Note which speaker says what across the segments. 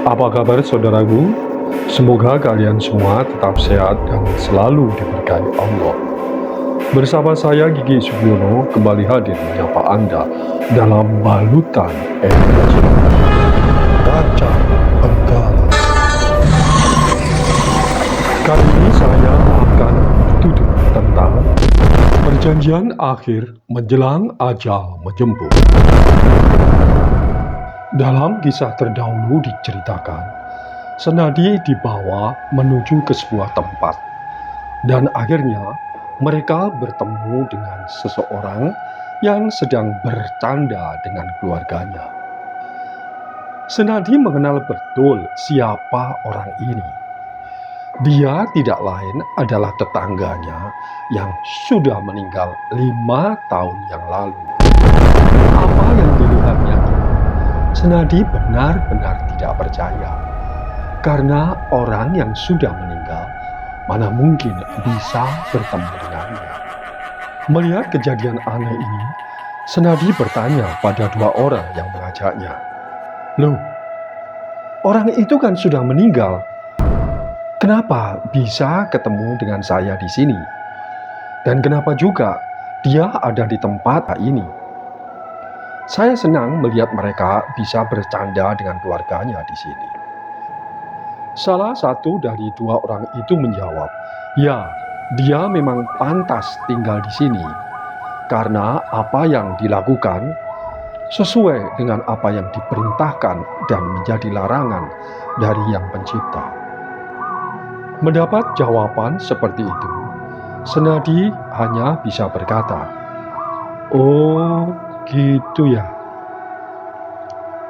Speaker 1: Apa kabar saudaraku? Semoga kalian semua tetap sehat dan selalu diberkahi Allah. Bersama saya Gigi Sugiono kembali hadir menyapa Anda dalam balutan Injil. Baca Benggala. Kali ini saya akan tutur tentang perjanjian akhir menjelang ajal menjemput. Dalam kisah terdahulu diceritakan, Senadi dibawa menuju ke sebuah tempat, dan akhirnya mereka bertemu dengan seseorang yang sedang bercanda dengan keluarganya. Senadi mengenal betul siapa orang ini. Dia tidak lain adalah tetangganya yang sudah meninggal 5 tahun yang lalu. Apa yang dilihatnya ini, Senadi benar-benar tidak percaya. Karena orang yang sudah meninggal, mana mungkin bisa bertemu dengannya. Melihat kejadian aneh ini, Senadi bertanya pada 2 orang yang mengajaknya. "Loh, orang itu kan sudah meninggal. Kenapa bisa ketemu dengan saya di sini? Dan kenapa juga dia ada di tempat ini?" Saya senang melihat mereka bisa bercanda dengan keluarganya di sini. Salah satu dari 2 orang itu menjawab, "Ya, dia memang pantas tinggal di sini, karena apa yang dilakukan sesuai dengan apa yang diperintahkan dan menjadi larangan dari Yang Pencipta." Mendapat jawaban seperti itu, Senadi hanya bisa berkata, "Oh, gitu ya."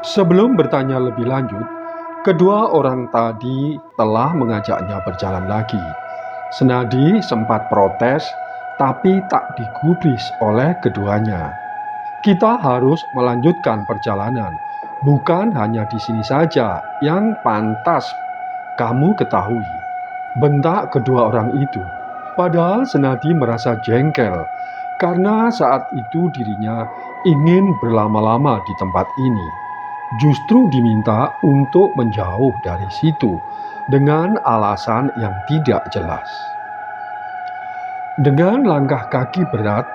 Speaker 1: Sebelum bertanya lebih lanjut, kedua orang tadi telah mengajaknya berjalan lagi. Senadi sempat protes, tapi tak digubris oleh keduanya. "Kita harus melanjutkan perjalanan, bukan hanya di sini saja yang pantas kamu ketahui," bentak kedua orang itu. Padahal Senadi merasa jengkel, karena saat itu dirinya ingin berlama-lama di tempat ini. Justru diminta untuk menjauh dari situ dengan alasan yang tidak jelas. Dengan langkah kaki berat,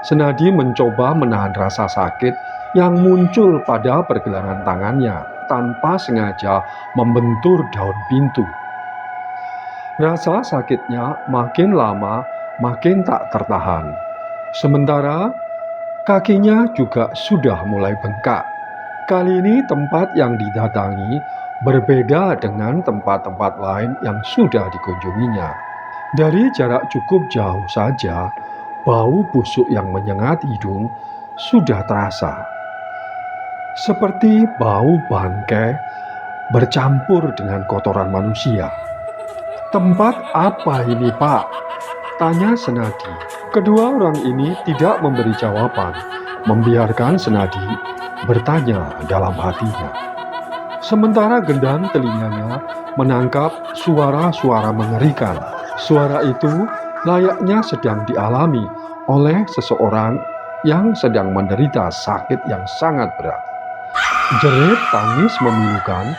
Speaker 1: Senadi mencoba menahan rasa sakit yang muncul pada pergelangan tangannya tanpa sengaja membentur daun pintu. Rasa sakitnya makin lama makin tak tertahan. Sementara kakinya juga sudah mulai bengkak. Kali ini tempat yang didatangi berbeda dengan tempat-tempat lain yang sudah dikunjunginya. Dari jarak cukup jauh saja, bau busuk yang menyengat hidung sudah terasa. Seperti bau bangkai bercampur dengan kotoran manusia. "Tempat apa ini, Pak?" tanya Senadi. Kedua orang ini tidak memberi jawaban, membiarkan Senadi bertanya dalam hatinya. Sementara gendang telinganya menangkap suara-suara mengerikan. Suara itu layaknya sedang dialami oleh seseorang yang sedang menderita sakit yang sangat berat. Jerit tangis memilukan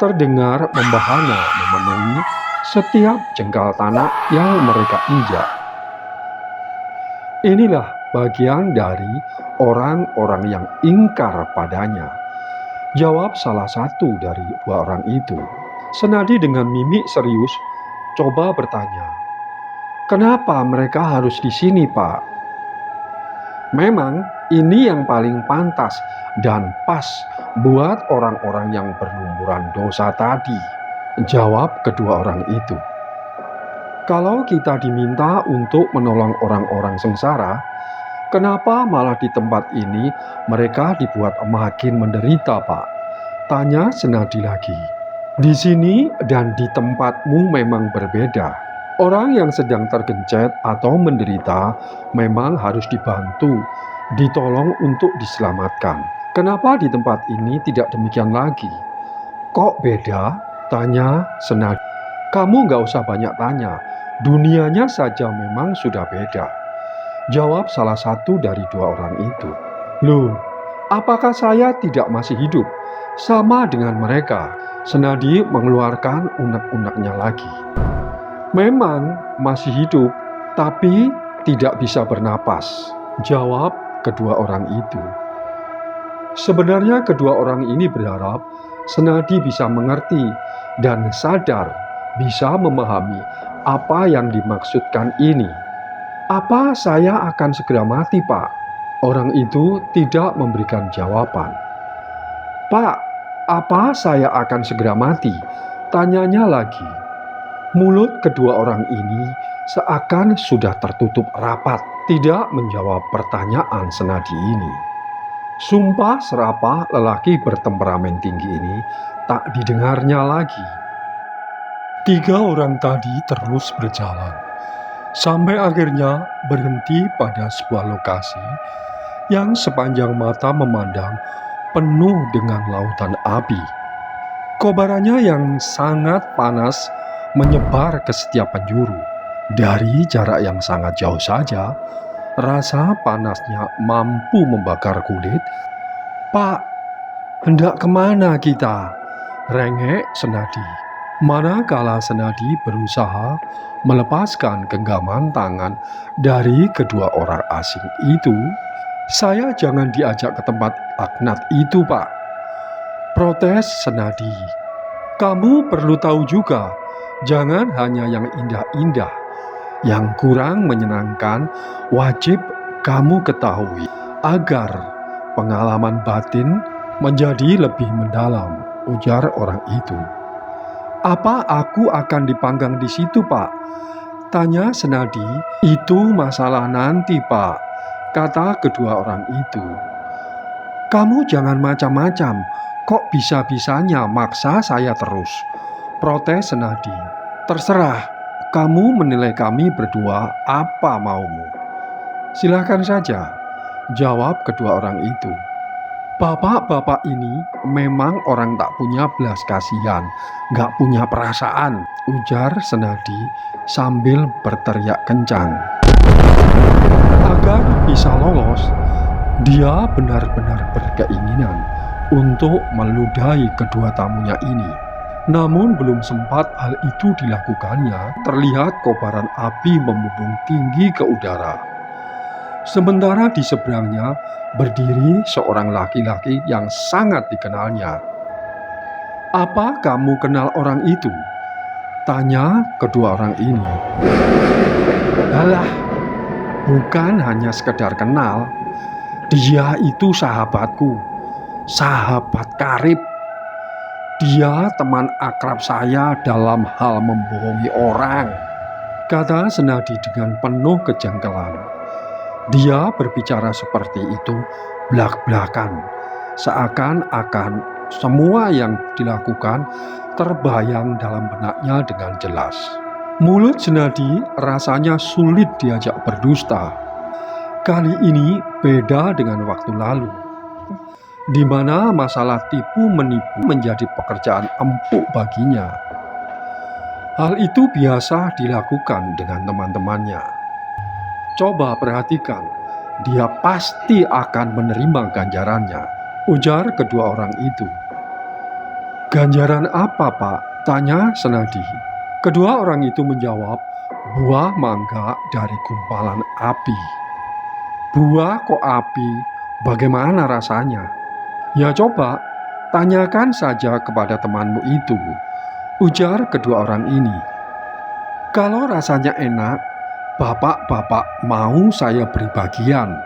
Speaker 1: terdengar membahana memenuhi setiap jengkal tanah yang mereka injak. Inilah bagian dari orang-orang yang ingkar padanya, jawab salah satu dari 2 orang itu. Senadi dengan mimik serius coba bertanya, "Kenapa mereka harus di sini, Pak?" "Memang ini yang paling pantas dan pas buat orang-orang yang berlumuran dosa tadi," jawab kedua orang itu. "Kalau kita diminta untuk menolong orang-orang sengsara, kenapa malah di tempat ini mereka dibuat makin menderita, Pak?" tanya Senadi lagi. "Di sini dan di tempatmu memang berbeda. Orang yang sedang tergencet atau menderita memang harus dibantu, ditolong untuk diselamatkan. Kenapa di tempat ini tidak demikian lagi?" "Kok beda?" tanya Senadi. "Kamu gak usah banyak tanya, dunianya saja memang sudah beda," jawab salah satu dari 2 orang itu. "Loh, apakah saya tidak masih hidup? Sama dengan mereka. Senadi mengeluarkan unek-uneknya lagi. Memang masih hidup, tapi tidak bisa bernapas, jawab kedua orang itu. Sebenarnya kedua orang ini berharap Senadi bisa mengerti dan sadar bisa memahami apa yang dimaksudkan ini. Apa saya akan segera mati, Pak? Orang itu tidak memberikan jawaban. Pak, apa saya akan segera mati? Tanyanya lagi. Mulut kedua orang ini seakan sudah tertutup rapat, tidak menjawab pertanyaan Senadi ini. Sumpah serapah lelaki bertemperamen tinggi ini tak didengarnya lagi. 3 orang tadi terus berjalan, sampai akhirnya berhenti pada sebuah lokasi yang sepanjang mata memandang penuh dengan lautan api. Kobarannya yang sangat panas menyebar ke setiap penjuru. Dari jarak yang sangat jauh saja, rasa panasnya mampu membakar kulit. Pak, hendak kemana kita? Rengek Senadi. Manakala Senadi berusaha melepaskan genggaman tangan dari kedua orang asing itu, saya jangan diajak ke tempat laknat itu, Pak. Protes Senadi. Kamu perlu tahu juga, jangan hanya yang indah-indah. Yang kurang menyenangkan wajib kamu ketahui agar pengalaman batin menjadi lebih mendalam, ujar orang itu. Apa aku akan dipanggang di situ, Pak? Tanya Senadi. Itu masalah nanti, Pak, kata kedua orang itu. Kamu jangan macam-macam, kok bisa-bisanya maksa saya terus? Protes Senadi. Terserah, kamu menilai kami berdua apa maumu. Silakan saja, jawab kedua orang itu. Bapak-bapak ini memang orang tak punya belas kasihan, gak punya perasaan, ujar Senadi sambil berteriak kencang. Agar bisa lolos, dia benar-benar berkeinginan untuk meludahi kedua tamunya ini. Namun belum sempat hal itu dilakukannya, terlihat kobaran api membumbung tinggi ke udara. Sementara di seberangnya berdiri seorang laki-laki yang sangat dikenalnya. Apa kamu kenal orang itu? Tanya kedua orang ini. Alah, bukan hanya sekedar kenal. Dia itu sahabatku, sahabat karib. Dia teman akrab saya dalam hal membohongi orang, kata Senadi dengan penuh kejanggalan. Dia berbicara seperti itu belak-belakan, seakan-akan semua yang dilakukan terbayang dalam benaknya dengan jelas. Mulut Senadi rasanya sulit diajak berdusta. Kali ini beda dengan waktu lalu, di mana masalah tipu menipu menjadi pekerjaan empuk baginya. Hal itu biasa dilakukan dengan teman-temannya. Coba perhatikan, dia pasti akan menerima ganjarannya, ujar kedua orang itu. Ganjaran apa, Pak? Tanya Senadi. Kedua orang itu menjawab, buah mangga dari gumpalan api. Buah kok api? Bagaimana rasanya? Ya coba, tanyakan saja kepada temanmu itu, ujar kedua orang ini. Kalau rasanya enak, bapak-bapak mau saya beri bagian,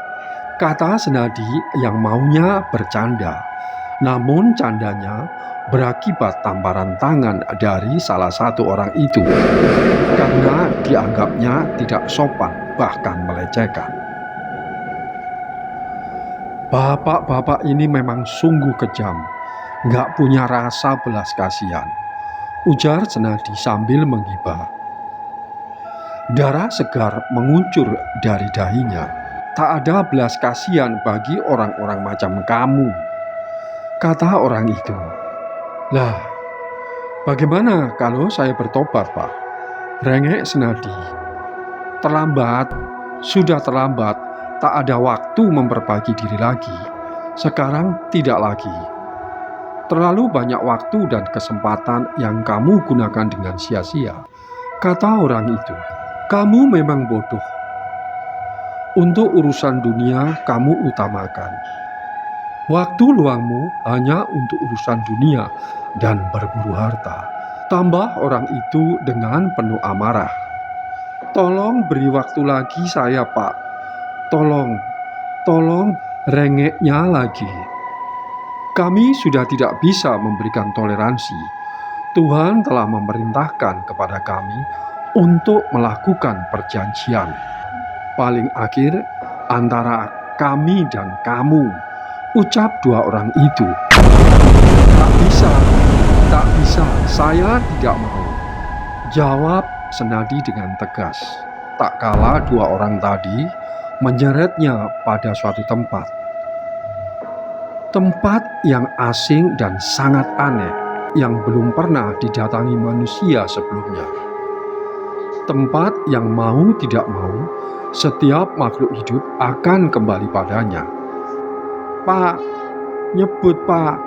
Speaker 1: kata Senadi yang maunya bercanda. Namun candanya berakibat tamparan tangan dari salah satu orang itu, karena dianggapnya tidak sopan bahkan melecehkan. Bapak-bapak ini memang sungguh kejam, gak punya rasa belas kasihan, ujar Senadi sambil menggibah. Darah segar menguncur dari dahinya. Tak ada belas kasihan bagi orang-orang macam kamu, kata orang itu. Lah, bagaimana kalau saya bertobat, Pak? Rengek Senadi. Terlambat, sudah terlambat, tak ada waktu memperbaiki diri lagi. Sekarang tidak lagi. Terlalu banyak waktu dan kesempatan yang kamu gunakan dengan sia-sia. Kata orang itu, kamu memang bodoh. Untuk urusan dunia kamu utamakan. Waktu luangmu hanya untuk urusan dunia dan berburu harta. Tambah orang itu dengan penuh amarah. Tolong beri waktu lagi saya, Pak. Tolong, rengeknya lagi. Kami sudah tidak bisa memberikan toleransi. Tuhan telah memerintahkan kepada kami untuk melakukan perjanjian. Paling akhir antara kami dan kamu, ucap dua orang itu. Tak bisa, saya tidak mau, jawab Senadi dengan tegas. Tak kala dua orang tadi menyeretnya pada suatu tempat yang asing dan sangat aneh, yang belum pernah didatangi manusia sebelumnya. Tempat yang mau tidak mau, setiap makhluk hidup akan kembali padanya. Pak, nyebut Pak.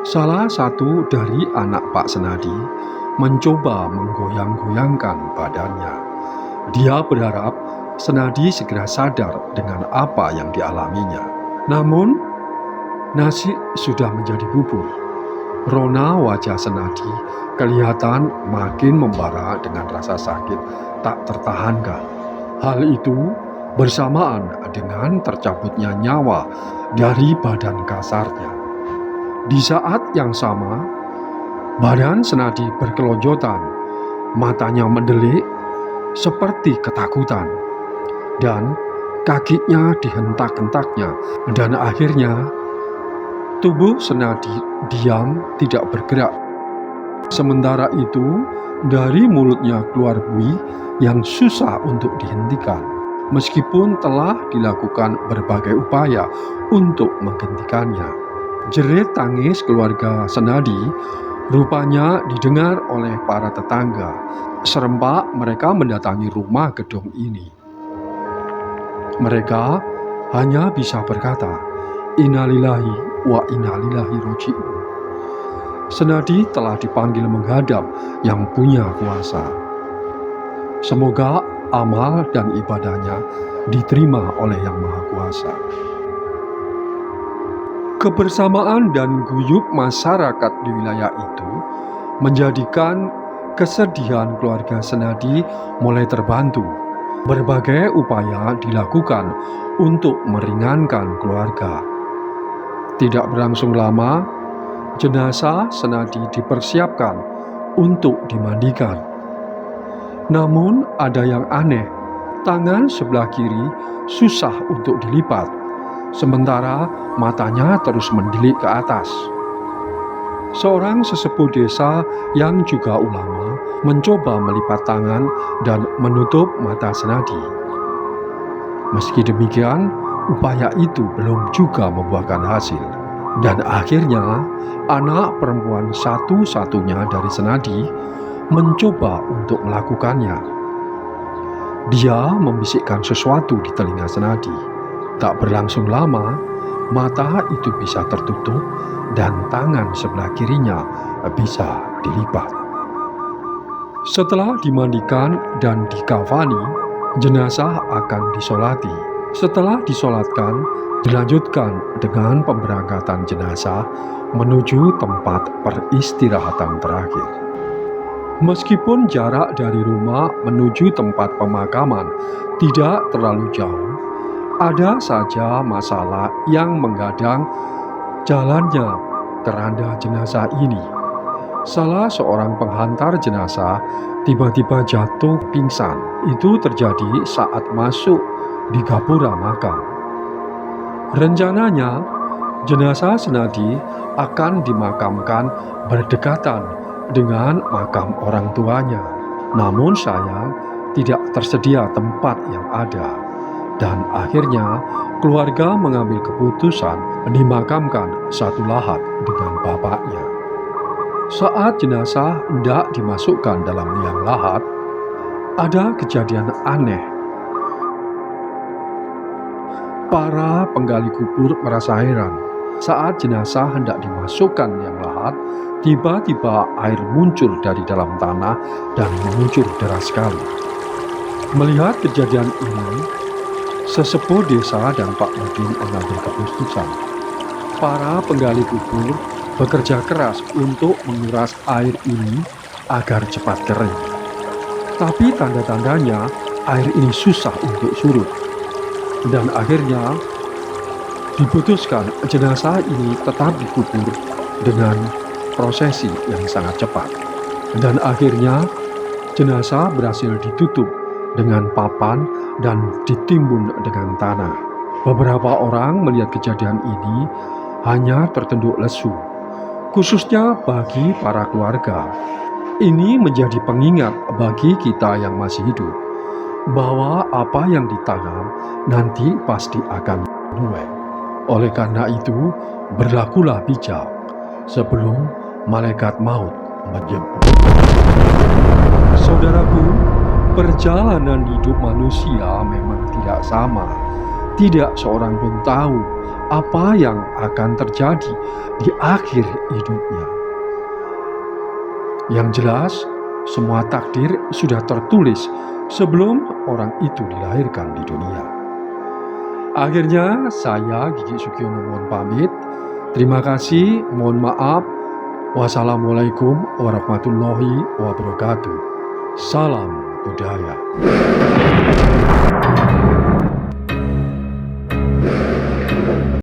Speaker 1: Salah satu dari anak Pak Senadi mencoba menggoyang-goyangkan badannya. Dia berharap Senadi segera sadar dengan apa yang dialaminya. Namun, nasi sudah menjadi bubur. Rona wajah Senadi kelihatan makin membara dengan rasa sakit tak tertahankan. Hal itu bersamaan dengan tercabutnya nyawa dari badan kasarnya. Di saat yang sama, badan Senadi berkelonjotan, matanya mendelik seperti ketakutan, dan kakinya dihentak-hentaknya, dan akhirnya tubuh Senadi diam tidak bergerak. Sementara itu, dari mulutnya keluar buih yang susah untuk dihentikan, meskipun telah dilakukan berbagai upaya untuk menghentikannya. Jerit tangis keluarga Senadi rupanya didengar oleh para tetangga. Serempak mereka mendatangi rumah gedung ini. Mereka hanya bisa berkata, "Innalillahi wa inna ilaihi raji'un." Senadi telah dipanggil menghadap yang punya kuasa. Semoga amal dan ibadahnya diterima oleh Yang Maha Kuasa. Kebersamaan dan guyup masyarakat di wilayah itu menjadikan kesedihan keluarga Senadi mulai terbantu. Berbagai upaya dilakukan untuk meringankan keluarga. Tidak berlangsung lama, jenazah Senadi dipersiapkan untuk dimandikan. Namun ada yang aneh, tangan sebelah kiri susah untuk dilipat, sementara matanya terus mendelik ke atas. Seorang sesepuh desa yang juga ulama mencoba melipat tangan dan menutup mata Senadi. Meski demikian, upaya itu belum juga membuahkan hasil. Dan akhirnya, anak perempuan satu-satunya dari Senadi mencoba untuk melakukannya. Dia membisikkan sesuatu di telinga Senadi. Tak berlangsung lama, mata itu bisa tertutup dan tangan sebelah kirinya bisa dilipat. Setelah dimandikan dan dikafani, jenazah akan disolati. Setelah disolatkan, dilanjutkan dengan pemberangkatan jenazah menuju tempat peristirahatan terakhir. Meskipun jarak dari rumah menuju tempat pemakaman tidak terlalu jauh, ada saja masalah yang menghadang jalannya keranda jenazah ini. Salah seorang penghantar jenazah tiba-tiba jatuh pingsan. Itu terjadi saat masuk di gapura makam. Rencananya, jenazah Senadi akan dimakamkan berdekatan dengan makam orang tuanya. Namun sayang, tidak tersedia tempat yang ada. Dan akhirnya, keluarga mengambil keputusan dimakamkan satu lahat dengan bapaknya. Saat jenazah hendak dimasukkan dalam liang lahat, ada kejadian aneh. Para penggali kubur merasa heran. Saat jenazah hendak dimasukkan liang lahat, tiba-tiba air muncul dari dalam tanah dan mengucur deras sekali. Melihat kejadian ini, sesepuh desa dan Pak Mudin mengambil keputusan. Para penggali kubur bekerja keras untuk menguras air ini agar cepat kering. Tapi tanda-tandanya air ini susah untuk surut. Dan akhirnya diputuskan jenazah ini tetap dikubur dengan prosesi yang sangat cepat. Dan akhirnya jenazah berhasil ditutup dengan papan dan ditimbun dengan tanah. Beberapa orang melihat kejadian ini hanya tertunduk lesu, khususnya bagi para keluarga. Ini menjadi pengingat bagi kita yang masih hidup, bahwa apa yang ditanam nanti pasti akan menuai. Oleh karena itu, berlakulah bijak sebelum malaikat maut menjemput. Saudaraku, perjalanan hidup manusia memang tidak sama. Tidak seorang pun tahu apa yang akan terjadi di akhir hidupnya. Yang jelas, semua takdir sudah tertulis sebelum orang itu dilahirkan di dunia. Akhirnya, saya Gigi Sugiono mohon pamit. Terima kasih, mohon maaf. Wassalamualaikum warahmatullahi wabarakatuh. Salam budaya.